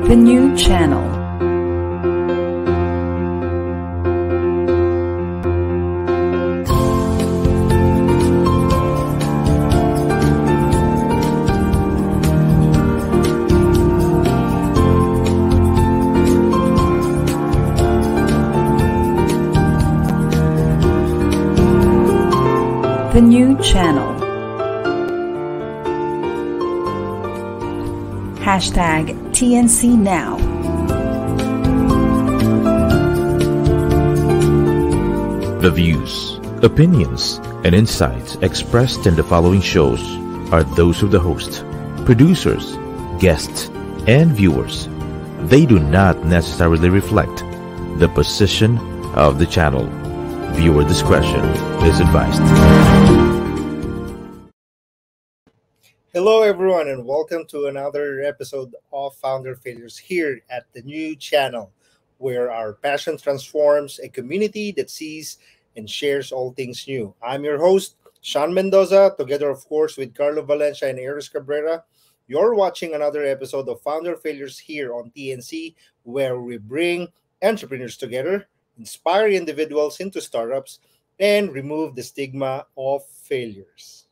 The new channel. The new channel. Hashtag TNC Now. The views, opinions, and insights expressed in the following shows are those of the host, producers, guests, and viewers. They do not necessarily reflect the position of the channel. Viewer discretion is advised. Hello, everyone, and welcome to another episode of Founder Failures here at the new channel, where our passion transforms a community that sees and shares all things new. I'm your host, Sean Mendoza, together, of course, with Carlo Valencia and Eris Cabrera. You're watching another episode of Founder Failures here on TNC, where we bring entrepreneurs together, inspire individuals into startups, and remove the stigma of failures.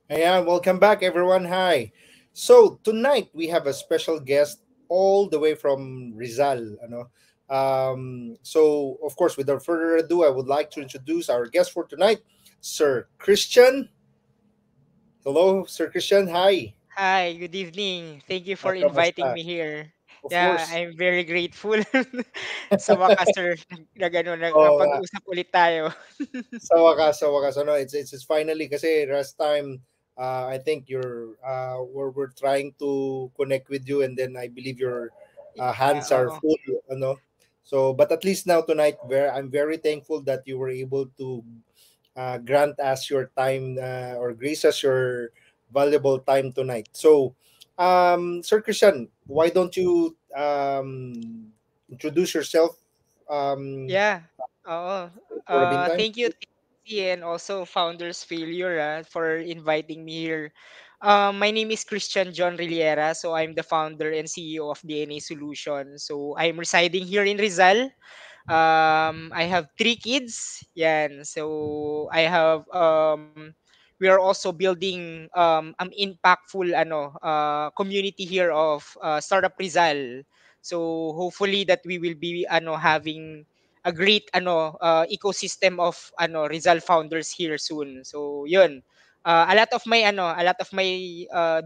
Yeah, welcome back, everyone. Hi. So tonight we have a special guest all the way from Rizal. So of course, without further ado, I would like to introduce our guest for tonight, Sir Christian. Hello, Sir Christian. Hi. Hi, good evening. Thank you for inviting Kamusta? me here. Of Yeah, course. I'm very grateful. Sa wakas, sir, Oh, napag-usap ulit tayo. sa wakas, it's finally kasi last time, I think we're trying to connect with you, and then I believe your Yeah, hands are oo. full, So, but at least now tonight, I'm very thankful that you were able to grant us your time, or grace us your valuable time tonight. So, Sir Christian, why don't you introduce yourself Yeah, oo. for the meantime? Thank you, TC, and also Founders Failure for inviting me here. My name is Christian John Riliera, so I'm the founder and CEO of DNA Solution. So I'm residing here in Rizal. I have three kids. Yan. So we are also building an impactful community here of Startup Rizal. So hopefully that we will be having a great ecosystem of Rizal founders here soon. So yun. A lot of my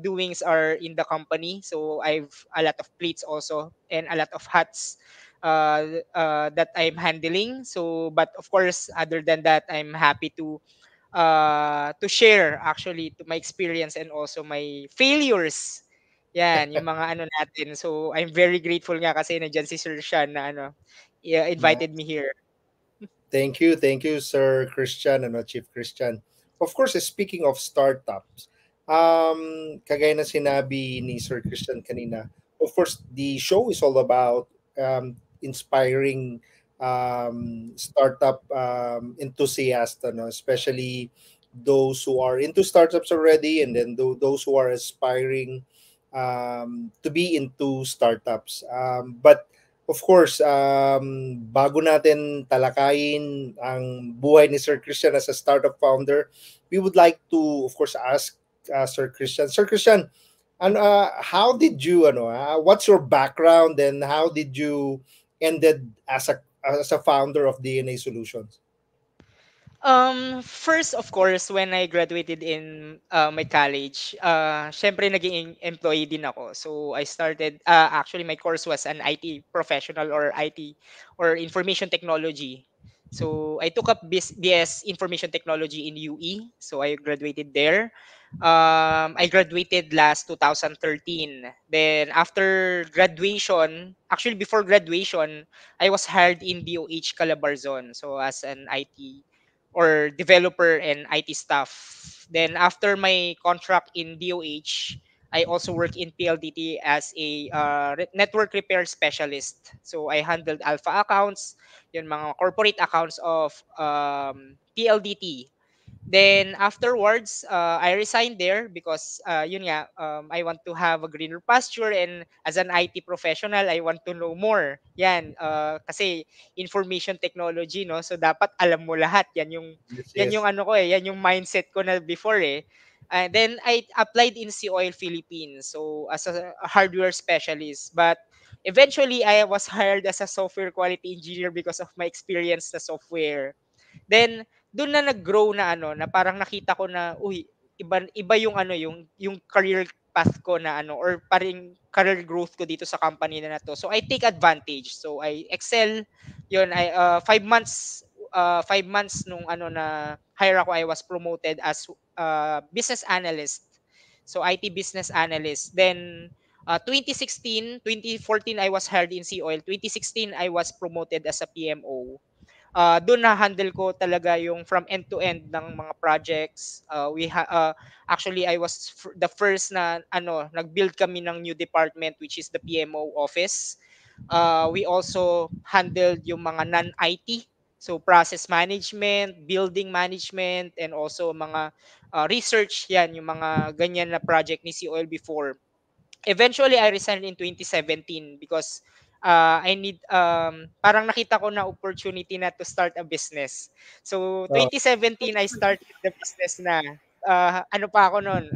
doings are in the company. So I've a lot of plates also and a lot of hats that I'm handling. So, but of course, other than that, I'm happy to share actually to my experience and also my failures. Yan, yung mga ano natin. So, I'm very grateful nga kasi nandiyan si Sir Sean na invited me here. Thank you, Sir Christian, Chief Christian. Of course, speaking of startups, kagaya na sinabi ni Sir Christian kanina, of course, the show is all about inspiring startup enthusiasts, especially those who are into startups already, and then those who are aspiring to be into startups. But of course, bago natin talakayin ang buhay ni Sir Christian as a startup founder, we would like to, of course, ask Sir Christian. Sir Christian, how did you, what's your background, and how did you ended as a founder of DNA Solutions? First, of course, when I graduated in my college, syempre naging employee din ako. So, I started, actually, my course was an IT professional or IT or information technology. So, I took up BS Information Technology in UE. So, I graduated there. I graduated last 2013. Then after graduation, actually before graduation, I was hired in DOH Calabarzon. So as an IT or developer and IT staff. Then after my contract in DOH, I also work in PLDT as a network repair specialist. So I handled alpha accounts, yung mga corporate accounts of PLDT. Then afterwards, I resigned there because yun nga, I want to have a greener pasture, and as an IT professional, I want to know more. Yan, kasi information technology, no? So dapat alam mo lahat. Yes, Yan yung yes. ano ko eh, yan yung mindset ko na before eh. And then I applied in Sea Oil Philippines, so as a hardware specialist. But eventually, I was hired as a software quality engineer because of my experience sa software. Then dun na nag-grow na ano, na parang nakita ko na, uy, iba iba yung ano, yung career path ko na ano, or parang career growth ko dito sa company na to. So I take advantage. So I excel. Yun, 5 months 5 months nung ano na hire ako, I was promoted as business analyst. So IT business analyst. Then 2014 I was hired in Sea Oil. 2016 I was promoted as a PMO. Doon na-handle ko talaga yung from end to end ng mga projects. Actually, I was the first na ano, nag-build kami ng new department, which is the PMO office. We also handled yung mga non-IT, so process management, building management, and also mga research, yan yung mga ganyan na project ni Sea Oil before. Eventually I resigned in 2017 because I need parang nakita ko na opportunity na to start a business. So Uh, 2017 I started the business na. Ano pa ako noon,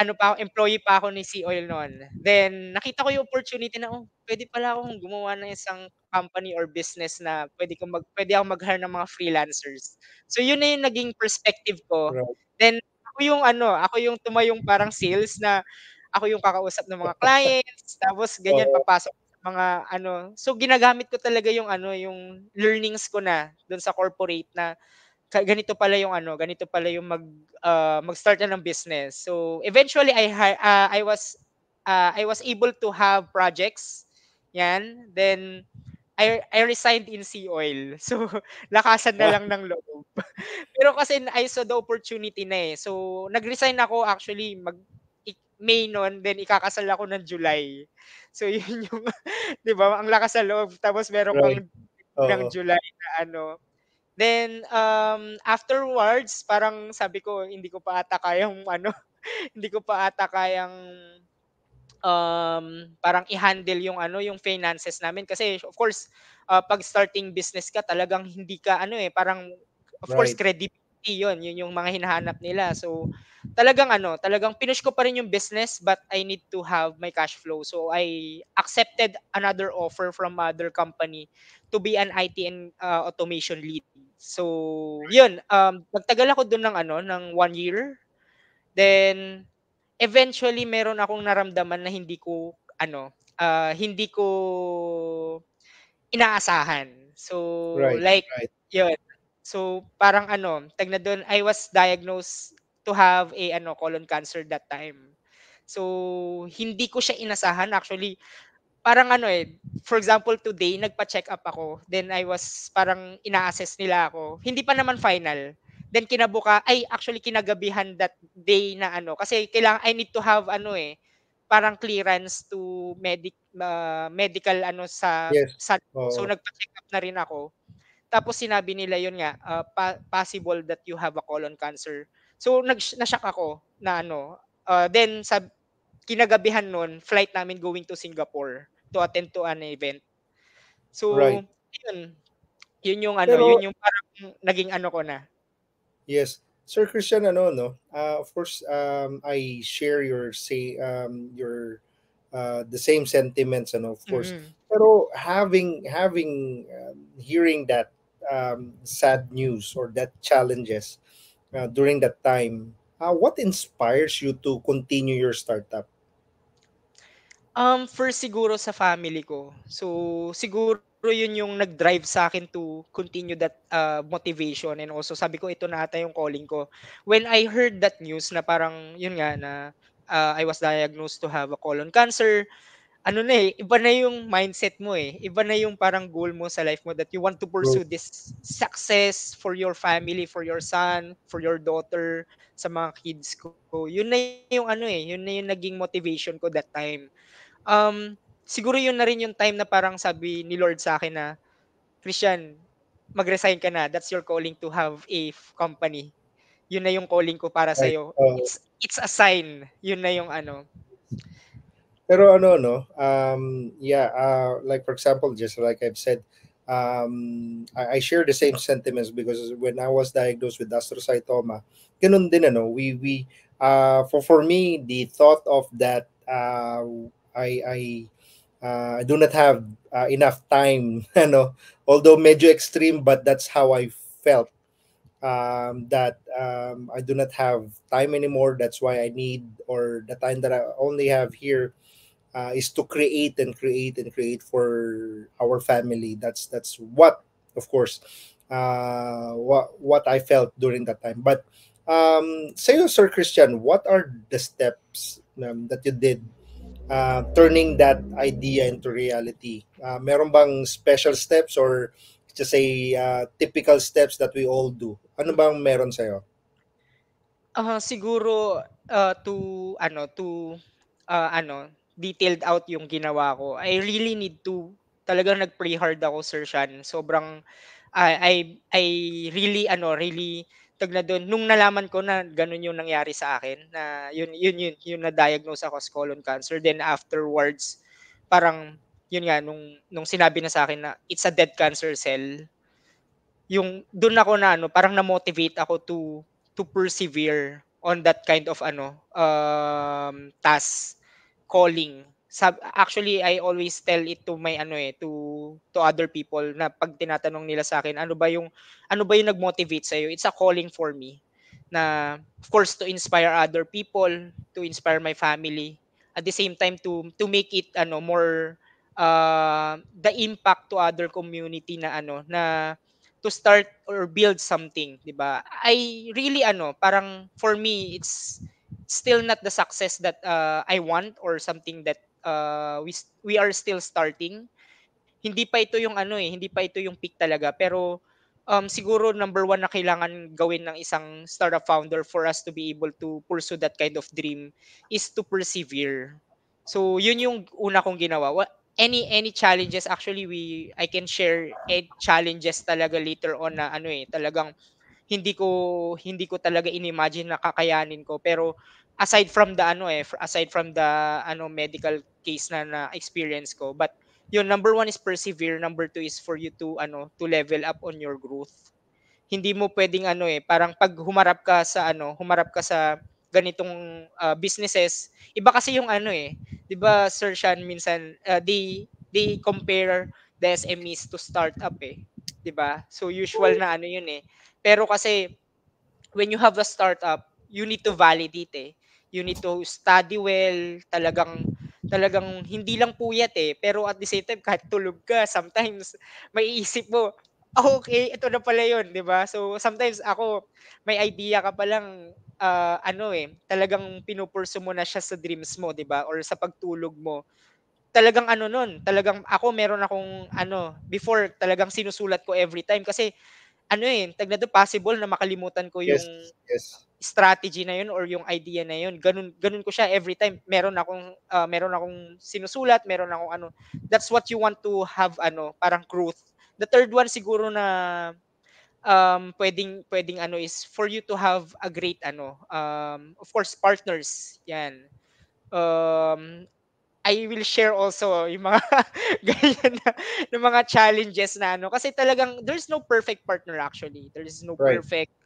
ano pa ako, employee pa ako ni Sea Oil noon. Then nakita ko yung opportunity na, oh, pwede pala akong gumawa ng isang company or business na pwede akong mag-hire ng mga freelancers. So yun na yung naging perspective ko. right. Then ako yung tumayong parang sales na ako yung kakausap ng mga clients, tapos ganyan Uh, papasok sa mga ano. So ginagamit ko talaga yung ano, yung learnings ko na doon sa corporate na ganito pala yung ano, ganito pala yung mag-start na ng business. So eventually I was able to have projects. Yan. Then I resigned in Sea Oil. So lakasan na ah, lang ng loob. Pero kasi I saw the opportunity na eh. So nag-resign ako actually May noon, then ikakasal ako ng July. So yun yung 'di ba, ang lakas sa loob, tapos meron kang right. ng Oo. July na ano. Then, afterwards, parang sabi ko, hindi ko pa ata kayang ano, hindi ko pa ata kayang parang i-handle yung ano, yung finances namin. Kasi of course, 'pag starting business ka, talagang hindi ka ano eh, parang of course Right. credibility yun, yun yung mga hinahanap nila. So, talagang ano, talagang pinush ko pa rin yung business, but I need to have my cash flow. So, I accepted another offer from other company to be an IT and automation lead. So, yun, nagtagal ako dun ng ano, ng 1 year. Then eventually meron akong naramdaman na hindi ko inaasahan. So Right. like Right. 'yun. So parang ano, tag na dun, I was diagnosed to have a ano, colon cancer that time. So hindi ko siya inasahan actually. Parang ano eh, for example today nagpa-check up ako, then I was parang ina-assess nila ako. Hindi pa naman final. Then actually kinagabihan that day na ano, kasi kailangan I need to have ano eh, parang clearance to medical ano Yes. sa so Oo. nagpa-check up na rin ako. Tapos sinabi nila yun nga, possible that you have a colon cancer. So na-shock ako na ano, then kinagabihan nun, flight namin going to Singapore to attend to an event. So, Right. yun. Yun yung ano, Pero yun yung parang naging ano ko na. yes, Sir Christian, ano, no? Of course, I share your the same sentiments, and of course. Mm. Pero having hearing that sad news or that challenges during that time, what inspires you to continue your startup? First siguro sa family ko. So, siguro yun yung nag-drive sa akin to continue that motivation, and also sabi ko ito na ata yung calling ko. When I heard that news na parang yun nga na I was diagnosed to have a colon cancer, ano na eh, iba na yung mindset mo eh. Iba na yung parang goal mo sa life mo that you want to True. pursue this success for your family, for your son, for your daughter, sa mga kids ko. Yun na yung ano eh, yun na yung naging motivation ko that time. Siguro yun na rin yung time na parang sabi ni Lord sa akin na, Christian, mag-resign ka na. That's your calling to have a company. Yun na yung calling ko para Right. sa'yo. It's a sign. Yun na yung ano. Pero ano, no, yeah, like for example, just like I've said, I share the same sentiments because when I was diagnosed with astrocytoma, ganun din, ano, for me, the thought of that, I do not have enough time, ano, although medyo extreme, but that's how I felt. That I do not have time anymore. That's why I need, or the time that I only have here is to create and create and create for our family. That's what, of course, what I felt during that time. But say, Sir Christian, what are the steps that you did turning that idea into reality? Meron bang special steps, or just say typical steps that we all do? Ano bang meron sa'yo? Siguro to detailed out yung ginawa ko. I really need to talagang nag-pray hard ako, Sir Shan. Sobrang I really really tag na dun nung nalaman ko na ganun yung nangyari sa akin, na yun na-diagnose ako as colon cancer. Then afterwards, parang yun nga nung sinabi na sa akin na it's a dead cancer cell, yung dun ako na parang na-motivate ako to persevere on that kind of task, calling. Actually, I always tell it to my to other people na pag tinatanong nila sa akin, ano ba yung nag-motivate sa it's a calling for me, na of course to inspire other people, to inspire my family, at the same time to make it more the impact to other community na to start or build something, 'di ba? I really parang for me it's still not the success that I want, or something that we are still starting. Hindi pa ito yung hindi pa ito yung peak talaga, pero siguro number one na kailangan gawin ng isang startup founder for us to be able to pursue that kind of dream is to persevere. So yun yung una kong ginawa. Any challenges, actually I can share challenges talaga later on na talagang hindi ko talaga inimagine na kakayanin ko, pero aside from the medical case na experience ko, but yun, number one is persevere, number two is for you to level up on your growth. Hindi mo pwedeng parang pag humarap ka sa ganitong businesses, iba kasi yung 'di ba Sir Shan, minsan they compare the SMEs to startup 'di ba? So usual na yun pero kasi when you have a startup, you need to validate You need to study well, talagang hindi lang puyat pero at the same time kahit tulog ka, sometimes maiisip mo, okay, ito na pala yun, 'di ba? So sometimes ako, may idea ka pa lang, talagang pinupursu mo na siya sa dreams mo, 'di ba? Or sa pagtulog mo. Talagang talagang ako meron akong before talagang sinusulat ko every time kasi tag na dun, possible na makalimutan ko yung Yes, yes. strategy na yun or yung idea na yun. Ganun ko siya every time. Meron akong sinusulat, meron akong That's what you want to have parang growth. The third one siguro na pwedeng is for you to have a great of course partners. Yan. I will share also yung mga ganyan na mga challenges na kasi talagang there's no perfect partner actually. There's no Right. perfect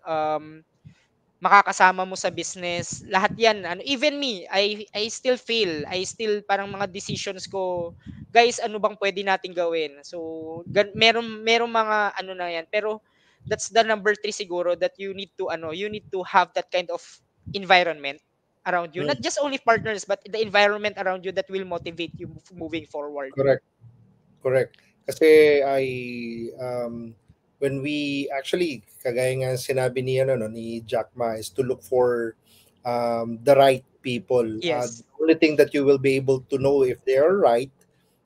makakasama mo sa business. Lahat 'yan even me, I still fail. I still parang mga decisions ko, guys, ano bang pwede nating gawin? So merong mga na 'yan, pero that's the number three siguro, that you need to have that kind of environment around you. Mm, Not just only partners, but the environment around you that will motivate you moving forward. correct. Correct. Kasi when we actually, kagaya nga sinabi ni, ano, no, ni Jack Ma, is to look for the right people. Yes. The only thing that you will be able to know if they are right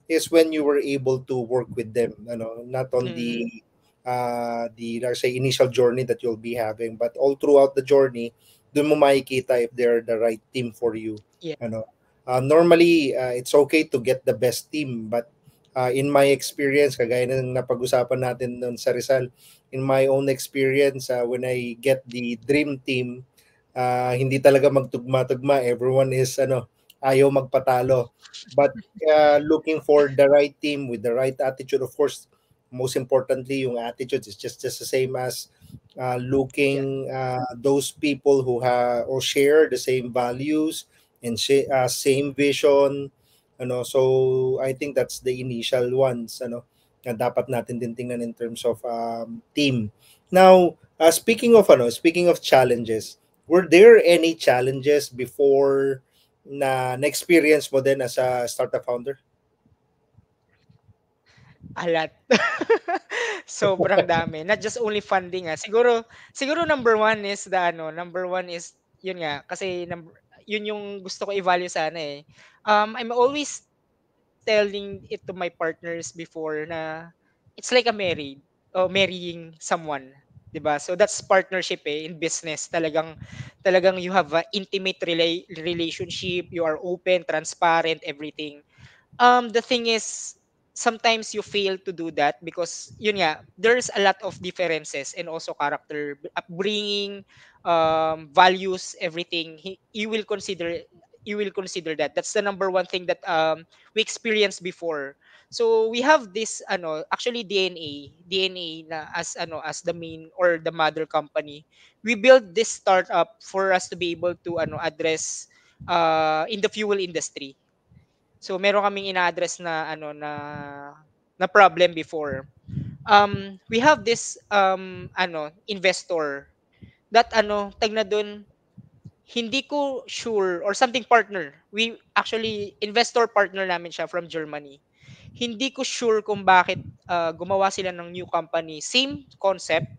is when you were able to work with them, ano, not on Mm, the, let's say, initial journey that you'll be having, but all throughout the journey, dun mo makikita if they're the right team for you, yeah. ano. Normally, it's okay to get the best team, but in my experience, kagaya ng napag-usapan natin noon sa Rizal, in my own experience, when I get the dream team, hindi talaga magtugma-tugma. Everyone is, ano, ayaw magpatalo. But looking for the right team with the right attitude, of course, most importantly, yung attitude is just the same as Yeah. looking those people who have or share the same values and same vision, ano. So I think that's the initial ones, ano, na dapat natin din tingnan in terms of team. Now, speaking of challenges, were there any challenges before na experience mo din as a startup founder? A lot. Sobrang dami. Not just only funding, siguro number one is number one is yun nga kasi yun yung gusto ko i-value sana eh. I'm always telling it to my partners before na it's like a married or marrying someone, 'di ba? So that's partnership in business. Talagang you have a intimate relationship, you are open, transparent, everything. The thing is sometimes you fail to do that because yun nga there's a lot of differences and also character upbringing, values, everything. You will consider that. That's the number one thing that we experienced before. So we have this actually DNA na as the main or the mother company. We built this startup for us to be able to address in the fuel industry. So meron kaming ina-address na problem before. We have this investor that tag na dun, hindi ko sure or something partner. We actually investor partner namin siya from Germany. Hindi ko sure kung bakit gumawa sila ng new company, same concept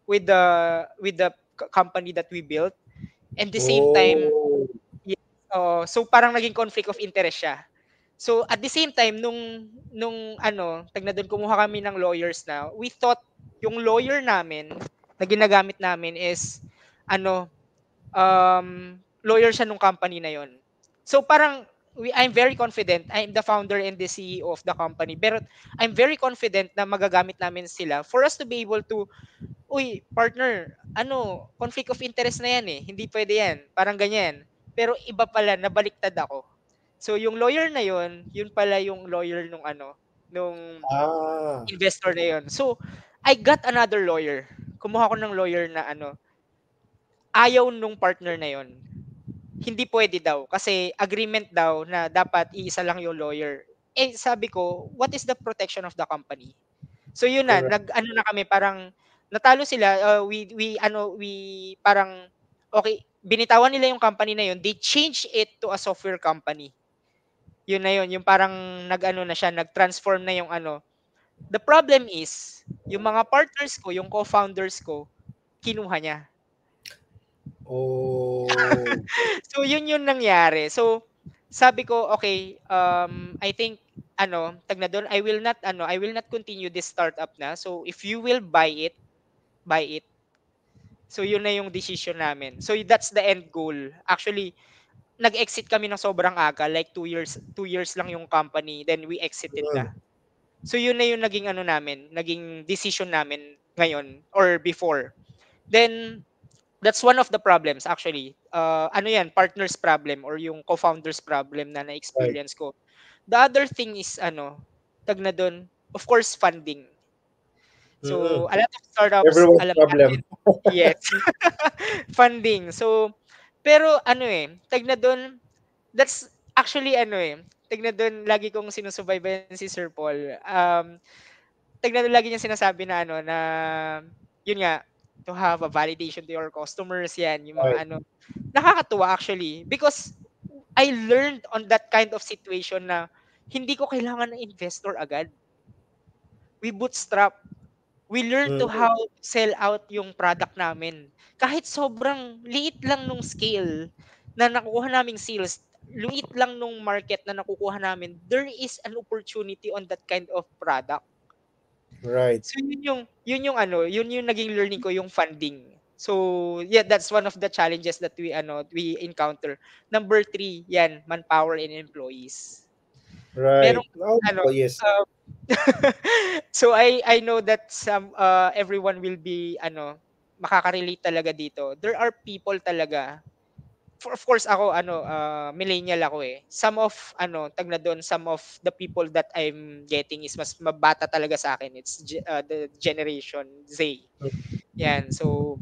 with the company that we built, and the same time. Oh, Yes. So parang naging conflict of interest siya. So at the same time nung tag na dun, kumuha kami ng lawyers na. We thought yung lawyer namin na ginagamit namin is ano lawyer siya nung company na yon. So parang I'm very confident. I'm the founder and the CEO of the company. Pero I'm very confident na magagamit namin sila for us to be able to, uy, partner, conflict of interest na yan eh. Hindi pwede yan. Parang ganyan. Pero iba pala, nabaliktad ako. So yung lawyer na yun pala yung lawyer nung ah, investor na yun. So I got another lawyer. Kumuha ko ng lawyer na ayaw nung partner na yun. Hindi pwede daw kasi agreement daw na dapat iisa lang yung lawyer. Eh sabi ko, what is the protection of the company? So yun na, correct. nag-ano na kami, parang natalo sila. We parang okay, binitawan nila yung company na yun. They changed it to a software company. Yun na yun, yung parang nag-ano na siya, nag-transform na yung The problem is, yung mga partners ko, yung co-founders ko, kinuha niya. Oh, So yun yung nangyari. So sabi ko, okay, I think tag na doon, I will not continue this startup na. So if you will buy it, buy it. So yun na yung decision namin. So that's the end goal. Actually, nag-exit kami ng sobrang aga, like 2 years lang yung company, then we exited na. mm, So yun na yung naging decision namin ngayon or before. Then that's one of the problems actually. Ano yan, partner's problem or yung co-founder's problem na right. na-experience ko. The other thing is tag na doon, of course, funding. Mm-mm. So a lot of startups, Everyone's alam natin, problem. yes, funding. So pero tag na doon, that's actually tag na doon, lagi kong sinusubaybayan si Sir Paul. Tag na doon, lagi niya sinasabi na yun nga, to have a validation to your customers, yan, yung Right. mga nakakatuwa actually because I learned on that kind of situation na hindi ko kailangan ng investor agad. we bootstrap. We learn to Mm. how to sell out yung product namin. Kahit sobrang liit lang nung scale na nakukuha naming sales, liit lang nung market na nakukuha namin, there is an opportunity on that kind of product. Right. So yun yung naging learning ko, yung funding. So yeah, that's one of the challenges that we encounter. Number three, yan, manpower and employees. Right. Merong ano Oh, yes. uh, so I know that everyone will be makaka-relate talaga dito. There are people talaga. Of course ako millennial ako eh. Some of tag na doon, some of the people that I'm getting is mas mabata talaga sa akin. It's the generation Z. Yan. So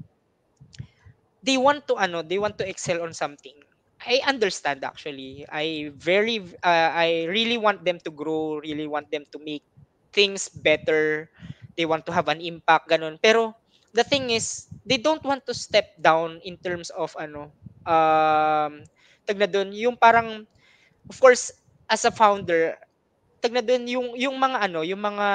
they want to excel on something. I understand actually. I really want them to grow, really want them to make things better. They want to have an impact ganun. Pero the thing is, they don't want to step down in terms of tag na dun, yung parang of course as a founder, tag na dun yung mga yung mga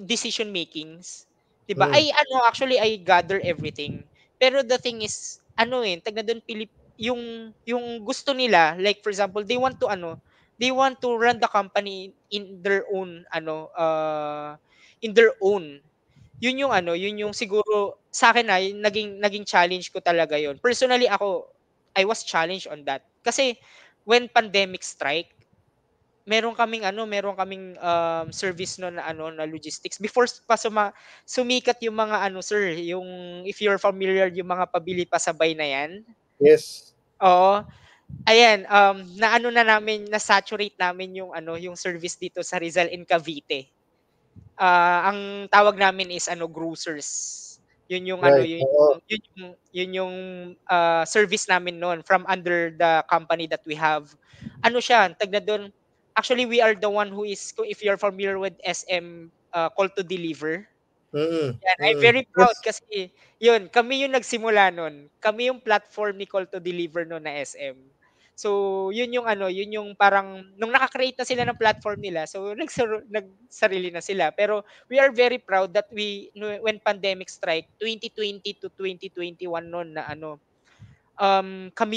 decision makings, 'di ba? Mm. Actually I gather everything. Pero the thing is, tag na doon yung gusto nila, like for example, they want to run the company in their own in their own. Yun yung siguro sa akin naging challenge ko talaga yon. Personally ako, I was challenged on that. Kasi when pandemic strike, meron kaming service no na na logistics before sumikat yung mga sir, yung if you're familiar yung mga pabili pasabay na yan. Yes. Oo, ayan, na namin, na-saturate namin yung yung service dito sa Rizal and Cavite. Ang tawag namin is grocers. Yun yung Right. Oo. service namin noon from under the company that we have. Siya, tag na doon. Actually, we are the one who is, if you're familiar with SM call to deliver. Mm. Yan, I'm Mm. very proud Yes. kasi yun, kami yung nagsimula nun. Kami yung platform ni Call to Deliver nun na SM. So, yun yung parang nung naka-create na sila ng platform nila, so nagsarili na sila. Pero we are very proud that when pandemic strike 2020 to 2021 noon na kami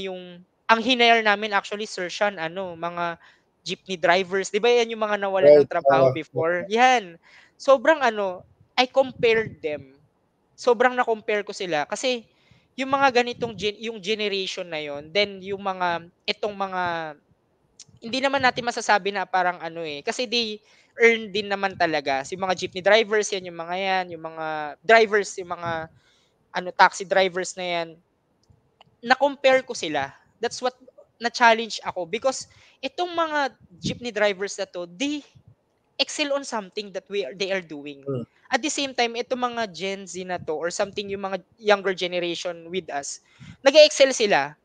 yung ang hinire namin actually, Sir Sean, mga jeepney drivers. 'Di ba yan yung mga nawalan ng Right. trabaho before? Yan. Sobrang I compared them. Sobrang na-compare ko sila kasi yung mga ganitong yung generation na yon, then yung itong mga hindi naman natin masasabi na parang kasi they earn din naman talaga. Si mga jeepney drivers yan, yung mga drivers, yung mga taxi drivers na yan, na-compare ko sila. That's what na-challenge ako because itong mga jeepney drivers na to, they excel on something that they are doing. Mm. At the same time, itong mga Gen Z na to or something, yung mga younger generation with us, nag-excel sila.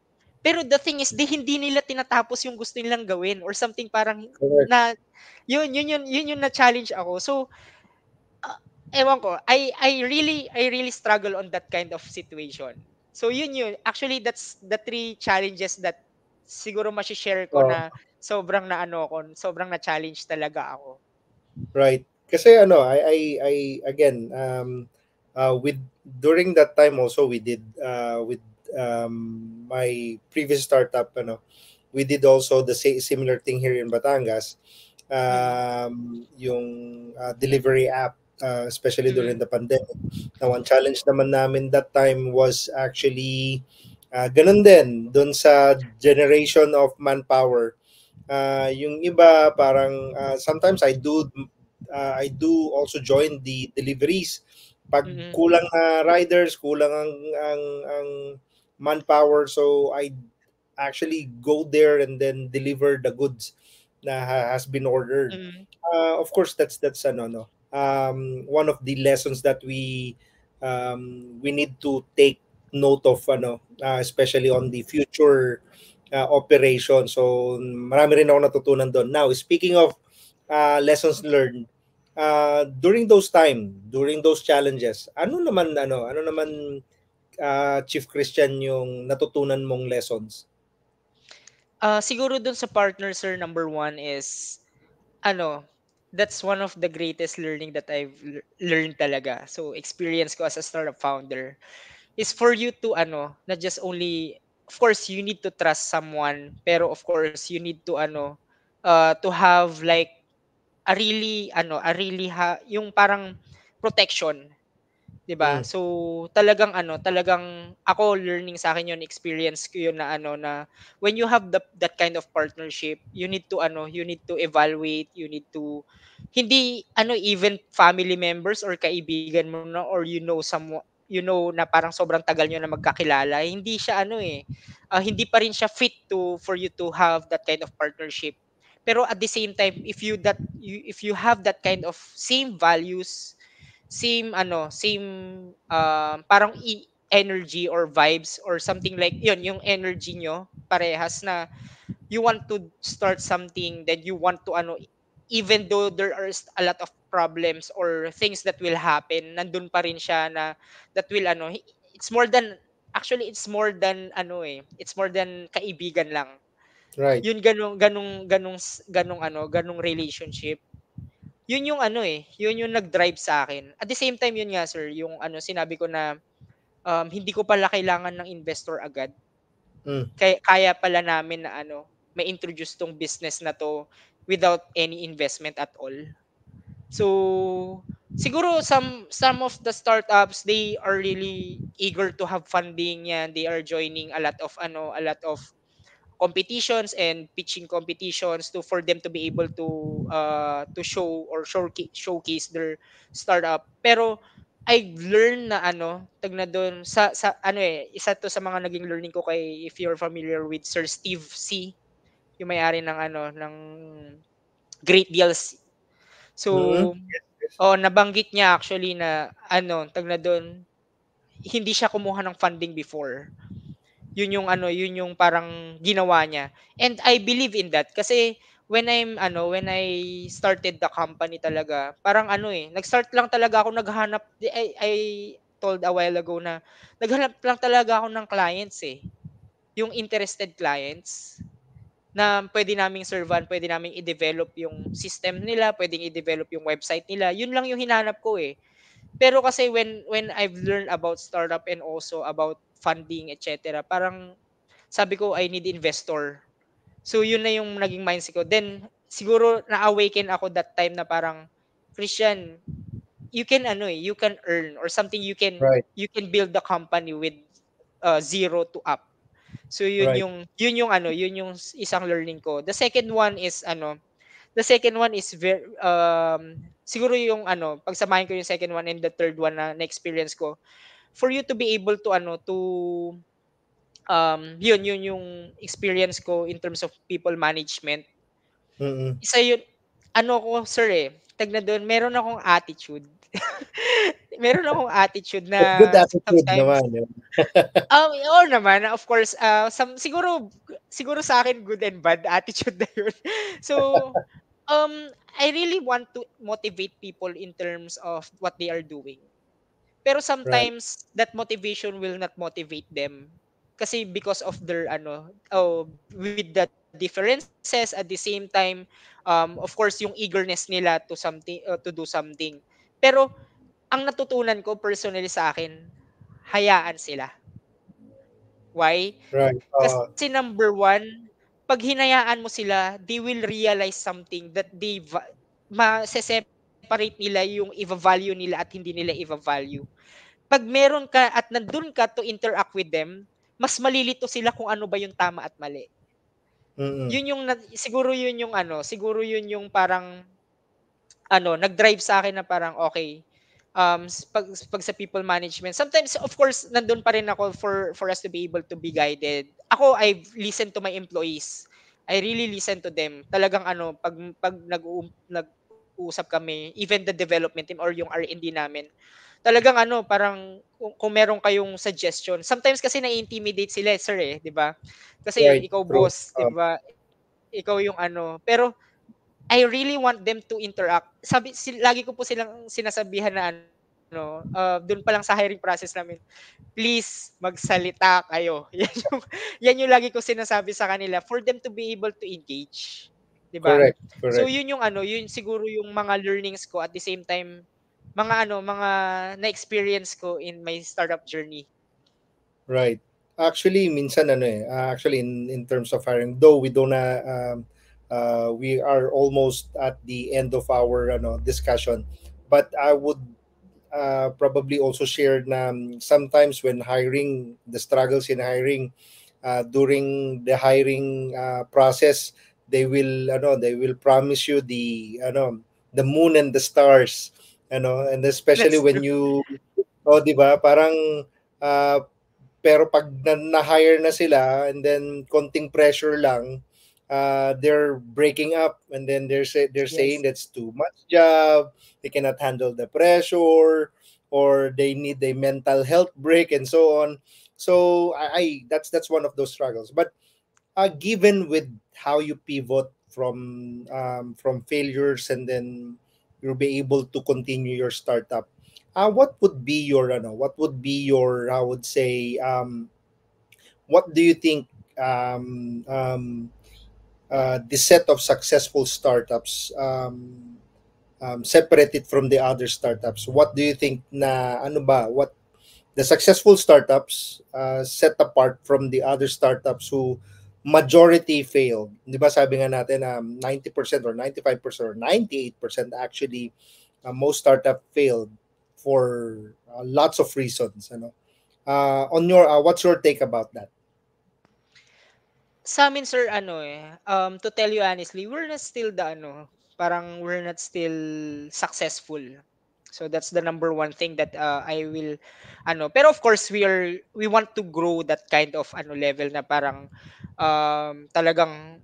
Pero the thing is, hindi nila tinatapos yung gusto nilang gawin or something parang Correct. na yun yung na-challenge ako. So, ah, ewan ko, I really struggle on that kind of situation. So yun. Actually, that's the three challenges that siguro share ko Oh, na sobrang sobrang na-challenge talaga ako. right. Kasi I again, with during that time also we did with my previous startup, we did also the similar thing here in Batangas. Mm, Yung delivery app, especially during mm, the pandemic. Now, one challenge naman namin that time was actually ganun din, dun sa generation of manpower. Yung iba parang sometimes I do also join the deliveries. Pag mm, kulang na riders, kulang ang manpower, so I actually go there and then deliver the goods na has been ordered. mm, Of course, that's no. One of the lessons that we need to take note of, especially on the future operation. So marami rin ako natutunan doon. Now, speaking of lessons learned, during those challenges, ano naman Chief Christian, yung natutunan mong lessons? siguro dun sa partner, sir, number one is ano, that's one of the greatest learning that I've learned talaga. So experience ko as a startup founder is for you to ano, not just only, of course you need to trust someone, pero of course you need to ano, to have like a really ano, yung parang protection. 'Di ba? Mm. So, talagang ano, talagang ako learning sa akin 'yun, experience ko 'yun na ano na when you have that kind of partnership, you need to ano, you need to evaluate, you need to hindi ano even family members or kaibigan mo na or you know someone you know na parang sobrang tagal niyo na magkakilala, hindi siya ano eh, hindi pa rin siya fit to for you to have that kind of partnership. Pero at the same time, if you have that kind of same values, same ano, same parang energy or vibes or something like yun, yung energy nyo parehas na you want to start something that you want to ano, even though there are a lot of problems or things that will happen, nandun pa rin siya na that will ano, it's more than actually it's more than ano eh, it's more than kaibigan lang. Right. Yun ganong ano, ganong relationship, yun yung ano eh, yun yung nag-drive sa akin. At the same time, yun nga sir, yung ano, sinabi ko na hindi ko pala kailangan ng investor agad. Mm. Kaya pala namin na ano, may introduce tong business na to without any investment at all. So, siguro some of the startups, they are really eager to have funding yan. They are joining a lot of ano, a lot of competitions and pitching competitions to for them to be able to show or showcase their startup. Pero I learned na ano, tag na doon sa ano eh, isa to sa mga naging learning ko kay, if you're familiar with Sir Steve C, yung may-ari ng ano ng Great Deals. Mm. So, Yes, yes. oh, nabanggit niya actually na ano, tag na doon, hindi siya kumuha ng funding before. Yun yung ano, yun yung parang ginawa niya. And I believe in that kasi when I started the company talaga, parang ano eh, nag-start lang talaga ako naghahanap, I told a while ago na naghanap lang talaga ako ng clients eh. Yung interested clients na pwede naming servan, pwede naming i-develop yung system nila, pwedeng i-develop yung website nila. Yun lang yung hinanap ko eh. Pero kasi when I've learned about startup and also about funding, etc., parang sabi ko, I need investor. So, yun na yung naging mindset ko. Then, siguro na-awaken ako that time na parang, Christian, you can ano eh, you can earn or something, Right. you can build the company with zero to up. So, Right. yun yung ano, yun yung isang learning ko. The second one is ano, the second one is very siguro yung ano, pagsamahin ko yung second one and the third one na experience ko, for you to be able to ano, to yun yung experience ko in terms of people management. Mm. Isa yun, ano ko sir eh, tag na dun, meron akong attitude. Meron akong attitude na But good attitude sometimes, naman, di ba? oo naman, of course, siguro sa akin good and bad attitude na yun. So, I really want to motivate people in terms of what they are doing. Pero Right. sometimes that motivation will not motivate them kasi because of their ano, oh, with the differences at the same time, of course yung eagerness nila to something, to do something. Pero ang natutunan ko personally sa akin, hayaan sila. Why? Right. Kasi number one, pag hinayaan mo sila, they will realize something that ma-separate nila yung i-value nila at hindi nila i-value. Pag meron ka at nandun ka to interact with them, mas malilito sila kung ano ba yung tama at mali. Mm. Yun yung siguro yun yung ano, siguro yun yung parang ano, nag-drive sa akin na parang okay, pag sa people management, sometimes of course nandun pa rin ako for us to be able to be guided. Ako, I listen to my employees. I really listen to them. Talagang ano, pag nag-uusap kami, even the development team or yung R&D namin, talagang ano, parang kung meron kayong suggestion. Sometimes kasi na-intimidate sila, sir eh, 'di ba? Kasi Right. ikaw True. boss, 'di ba? Ikaw yung ano, pero I really want them to interact. Lagi ko po silang sinasabihan na ano, doon pa lang sa hiring process namin, please magsalita kayo. Yan yung lagi ko sinasabi sa kanila for them to be able to engage. 'di ba? Correct, So correct. yun yung ano, yun siguro yung mga learnings ko, at the same time mga na-experience ko in my startup journey. Right. Actually, minsan ano eh, actually in terms of hiring, though we don't we are almost at the end of our discussion, but I would probably also share na sometimes when hiring, the struggles in hiring, during the hiring process, they will promise you the moon and the stars, and especially That's when true. you, oh, 'di ba, parang uh, pero pag na-hire na sila and then konting pressure lang, they're breaking up, and then they're saying Yes. that's too much job, they cannot handle the pressure, or they need a mental health break and so on. So I that's one of those struggles. But given with how you pivot from failures, and then you'll be able to continue your startup, what would be your what would be your, I would say, what do you think, the set of successful startups, separated from the other startups? What do you think na ano ba, what the successful startups set apart from the other startups who majority failed? Di ba sabi nga natin, 90% or 95% or 98% actually, most startup failed for lots of reasons. On your, what's your take about that? Sa'min sir ano, to tell you honestly, we're not still the ano, parang we're not still successful. So that's the number one thing that, I will ano, pero of course we want to grow that kind of ano level na parang, talagang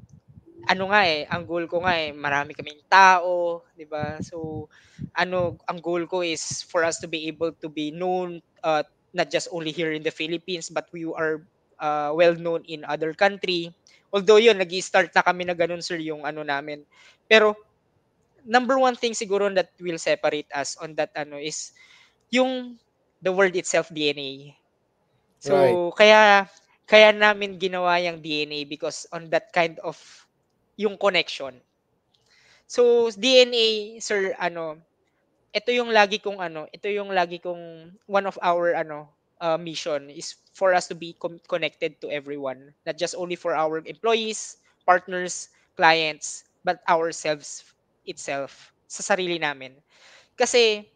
ano nga, ang goal ko nga, marami kaming tao, 'di ba? So ano, ang goal ko is for us to be able to be known, not just only here in the Philippines, but we are, well known in other country. Although yun, nag-i-start na kami na gano'n sir yung ano namin. Pero number one thing siguro that will separate us on that ano is yung the word itself, DNA. Right, So kaya kaya namin ginawa yung DNA because on that kind of yung connection. So DNA sir ano, ito yung lagi kong one of our ano, mission is for us to be connected to everyone, not just only for our employees, partners, clients, but ourselves itself, sa sarili namin. Kasi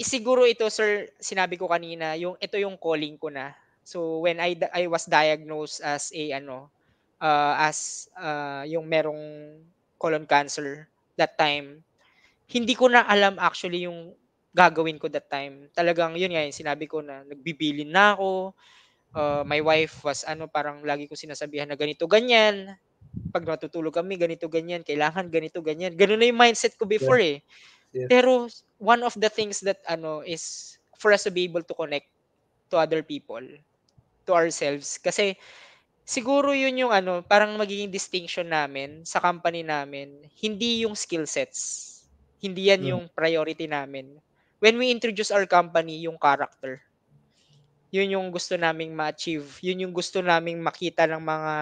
siguro ito sir, sinabi ko kanina, yung ito yung calling ko na. So when I was diagnosed as a ano, yung merong colon cancer that time, hindi ko na alam actually yung gagawin ko that time. Talagang yun nga, yung sinabi ko na nagbibilin na ako. My wife was ano, parang lagi ko sinasabihan na ganito ganyan. Pag natutulog kami, ganito ganyan, kailangan ganito ganyan. Ganun na yung mindset ko yeah, before eh. yes, Pero one of the things that ano is for us to be able to connect to other people, to ourselves. Kasi siguro yun yung ano, parang magiging distinction namin sa company namin, hindi yung skill sets. Hindi yan mm, yung priority namin. When we introduce our company, yung character. Yun yung gusto naming ma-achieve. Yun yung gusto naming makita ng mga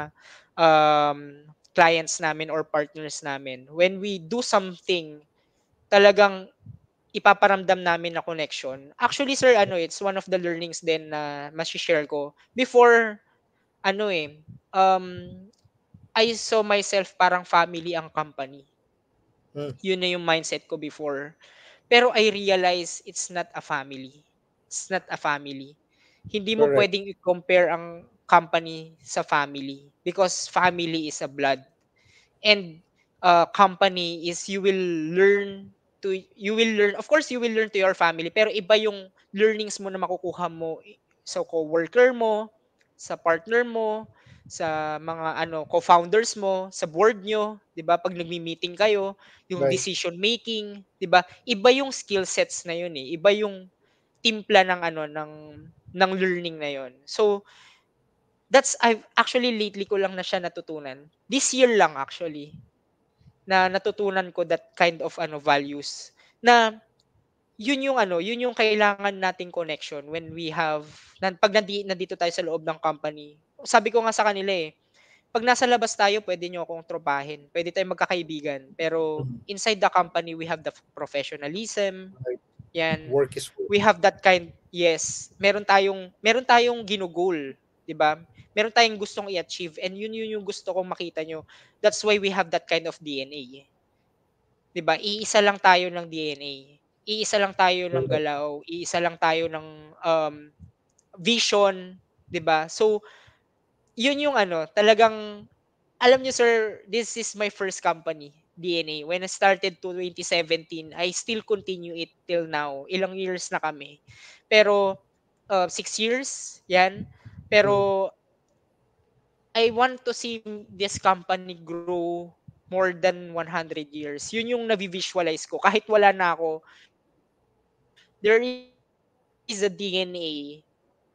um, clients namin or partners namin. When we do something, talagang ipaparamdam namin na connection. Actually, sir, ano, it's one of the learnings din na share ko. Before, ano um, I saw myself parang family ang company. mm, Yun na yung mindset ko before. Pero I realize it's not a family. It's not a family. Hindi mo correct. pwedeng i-compare ang company sa family because family is a blood. And company is you will learn, of course you will learn to your family, pero iba yung learnings mo na makukuha mo sa co-worker mo, sa partner mo, sa mga ano co-founders mo, sa board nyo, 'di ba? Pag nagmi-meeting kayo, yung Right, decision making, 'di ba? Iba yung skill sets na yun eh. Iba yung timpla ng ano ng learning na yun. So that's I've actually lately ko lang na siya natutunan. This year lang actually na natutunan ko that kind of ano values na yun yung kailangan nating connection when we have pag nandito tayo sa loob ng company. Sabi ko nga sa kanila eh, pag nasa labas tayo, pwede nyo akong tropahin, pwede tayong magkakaibigan. Pero Mhm. inside the company, we have the professionalism, Right. yan. Work is work. We have that kind, yes. Meron tayong ginugol, 'di ba? Meron tayong gustong i-achieve and yun yung gusto kong makita nyo. That's why we have that kind of DNA. 'Di ba? Iisa lang tayo ng DNA. Iisa lang tayo ng Correct. galaw, iisa lang tayo ng vision, 'di ba? So, yun yung ano, talagang alam niyo sir, this is my first company, DNA. When I started to 2017, I still continue it till now. Ilang years na kami. Pero 6 years, yan. Mm. Pero I want to see this company grow more than 100 years. Yun yung navi-visualize ko. Kahit wala na ako, there is a DNA.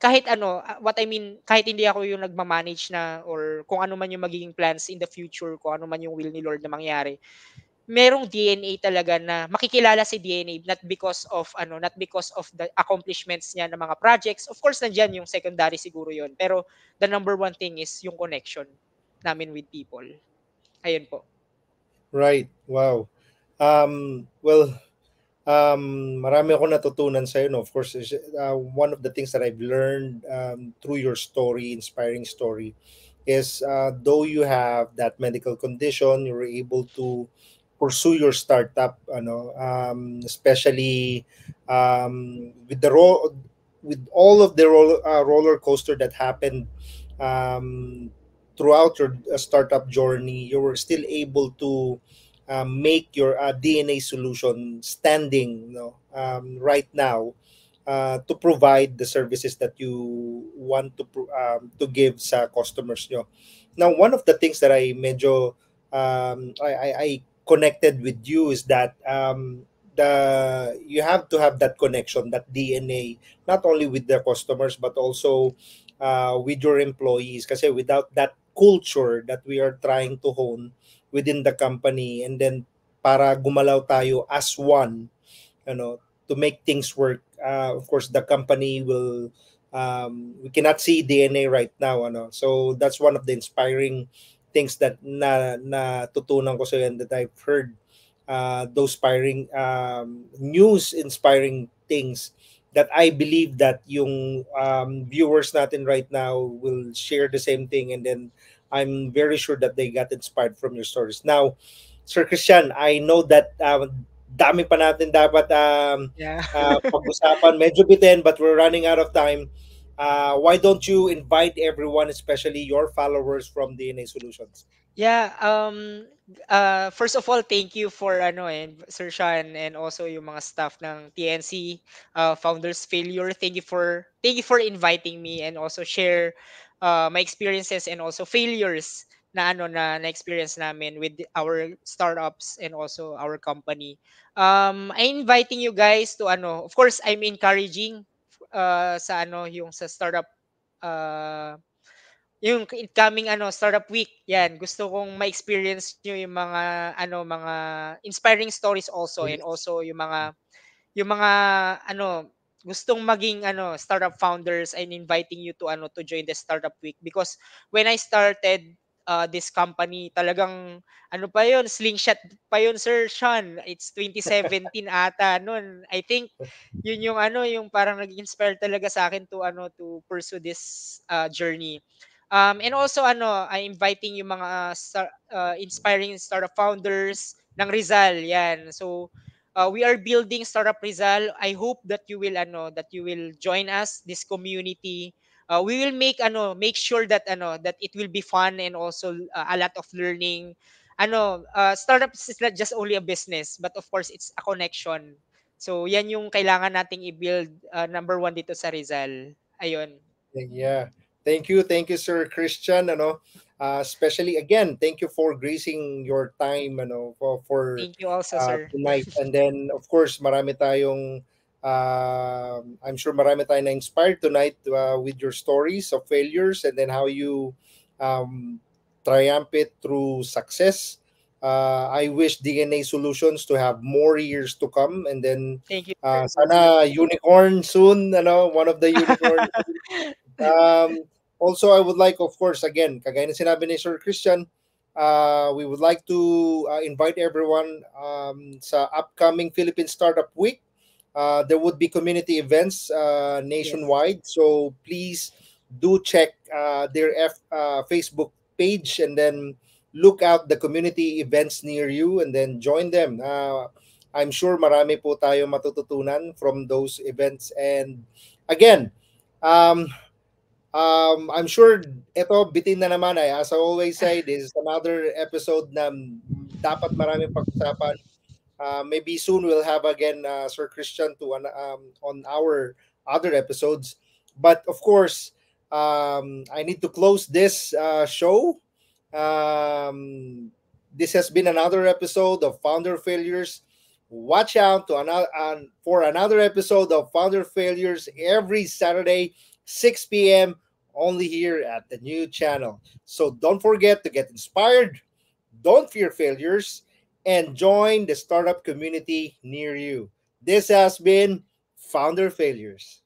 Kahit ano, what I mean, kahit hindi ako yung nagmamanage na or kung ano man yung magiging plans in the future, kung ano man yung will ni Lord na mangyari, merong DNA talaga na makikilala si DNA not because of the accomplishments niya ng mga projects. Of course, nandiyan yung secondary siguro yon. Pero the number one thing is yung connection namin with people. Ayun po. Right. Wow. Well, marami ako natutunan sa'yo. No? Of course, one of the things that I've learned through your story, inspiring story, is though you have that medical condition, you were able to pursue your startup, especially with with all of the roller coaster that happened um, throughout your startup journey. You were still able to make your DNA solution standing, right now, to provide the services that you want to give sa customers nyo. Now, one of the things that I medyo I connected with you is that the you have to have that connection, that DNA, not only with the customers but also with your employees. Kasi without that culture that we are trying to hone within the company, and then para gumalaw tayo as one, to make things work. Of course, the company will. We cannot see DNA right now, So that's one of the inspiring things that natutunan ko sa and that I've heard those inspiring news, inspiring things that I believe that yung viewers natin right now will share the same thing, and then I'm very sure that they got inspired from your stories. Now, Sir Christian, I know that dami pa natin dapat Yeah. pag-usapan. Medyo bitin, but we're running out of time. Why don't you invite everyone, especially your followers from DNA Solutions? Yeah, first of all, thank you for Sir Sean and also yung mga staff ng TNC Founders Failure. Thank you for inviting me and also share my experiences and also failures na experience namin with our startups and also our company. I'm inviting you guys to of course I'm encouraging sa yung sa startup uh, yung incoming startup week, 'yan. Gusto kong ma-experience niyo yung mga inspiring stories also and Yes. also yung mga gustong maging startup founders. I'm inviting you to join the startup week because when I started this company, talagang pa yon, slingshot pa yon, Sir Sean. It's 2017 ata noon. I think yun yung yung parang nag-inspire talaga sa akin to pursue this journey. And also I inviting yung mga inspiring startup founders ng Rizal, yan. So we are building Startup Rizal. I hope that you will join us this community. We will make sure that that it will be fun and also a lot of learning. Startups is not just only a business, but of course it's a connection. So yan yung kailangan nating i-build, number one dito sa Rizal. Ayun. Yeah. Thank you, Sir Christian. Especially again, thank you for gracing your time, for Thank you also, sir. tonight. And then, of course, I'm sure marami tayong na-inspired tonight with your stories of failures, and then how you um, triumph it through success. I wish DNA Solutions to have more years to come, and then Thank you, sir. sana unicorn soon, one of the unicorns. Um, Also, I would like, of course, again, kagaya na sinabi ni Sir Christian, we would like to invite everyone sa upcoming Philippine Startup Week. There would be community events Yes. nationwide. So please do check their Facebook page and then look out the community events near you and then join them. I'm sure marami po tayo matututunan from those events. And again, um, I'm sure ito bitin na naman ay as I always say, this is another episode na dapat maraming pag-usapan. Maybe soon we'll have again Sir Christian to on our other episodes. But of course, I need to close this show. This has been another episode of Founder Failures. Watch out to another for another episode of Founder Failures every Saturday, 6 p.m. only here at the new channel. So don't forget to get inspired, don't fear failures, and join the startup community near you. This has been Founder Failures.